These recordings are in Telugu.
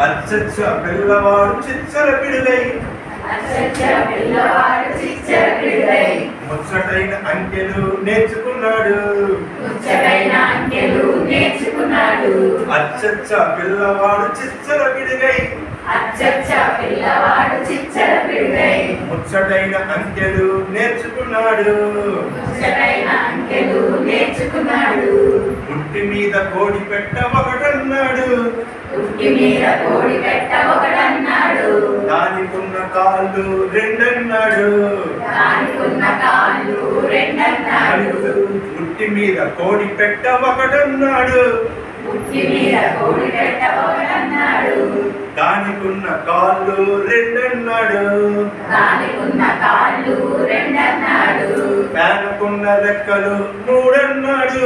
అచ్చచ్చ పిల్లవాడు చిచ్చర పిడుగై ముచ్చటైన అంకెలు నేర్చుకున్నాడు. అచ్చచ్చ పిల్లవాడు చిచ్చర పిడుగై ముచ్చటైన అంకెలు నేర్చుకున్నాడు. పుట్టి మీద కోడి పెట్ట ఒకటన్నాడు. దానికున్న కాళ్ళు రెండన్నాడు. పుట్టి మీద కోడి పెట్ట ఒకటన్నాడు. దానికున్న కాళ్ళు రెండన్నాడు. ఫ్యానుకున్న రెక్కలు మూడన్నాడు.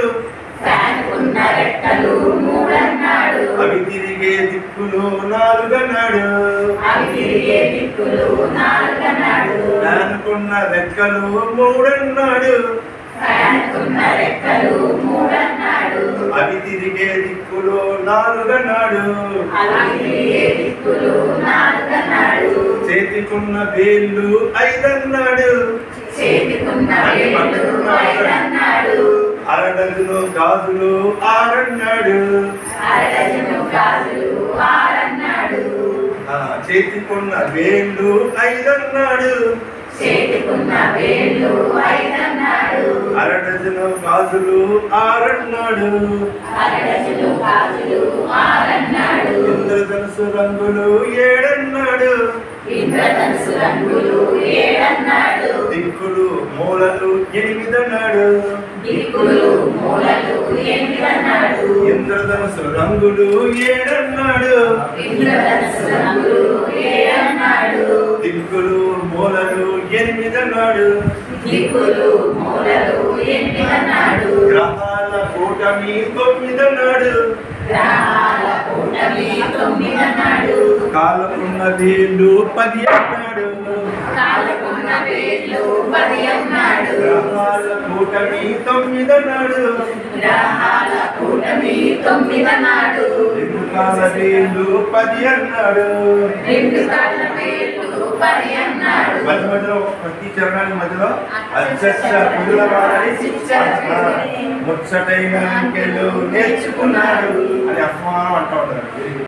అవి తిరిగే దిక్కులు నాలుగన్నాడు. ఫ్యానుకున్న రెక్కలు మూడన్నాడు. అవి తిరిగే దిక్కులు నాలుగన్నాడు. చేతికున్న వేళ్ళు ఐదన్నాడు. అరడజను గాజులు ఆరన్నాడు. చేతికున్న వేళ్ళు ఐదన్నాడు. అరడజను గాజులు ఆరన్నాడు. ఇంద్రధనుసు రంగులు ఏడన్నాడు. దిక్కులు మూలలు ఎనిమిదన్నాడు. ఇంద్రధనుసు రంగులు ఏడన్నాడు. దిక్కులు మూలలు ఎనిమిదన్నాడు. గ్రహాల కూటమి తొమ్మిదన్నాడు. కాలకున్న వేళ్ళు 10 అన్నాడు. గ్రహాల కూటమి తొమ్మిదన్నాడు. రెండు కాల వేళ్ళు 10 అన్నాడు. మధ్యలో ప్రతి చరణానికి మధ్యలో అచ్చచ్చ పిల్లవాడి ముచ్చటైన అంకెలు నేర్చుకున్నాడు అని అసమానం అంటూ ఉంటారు.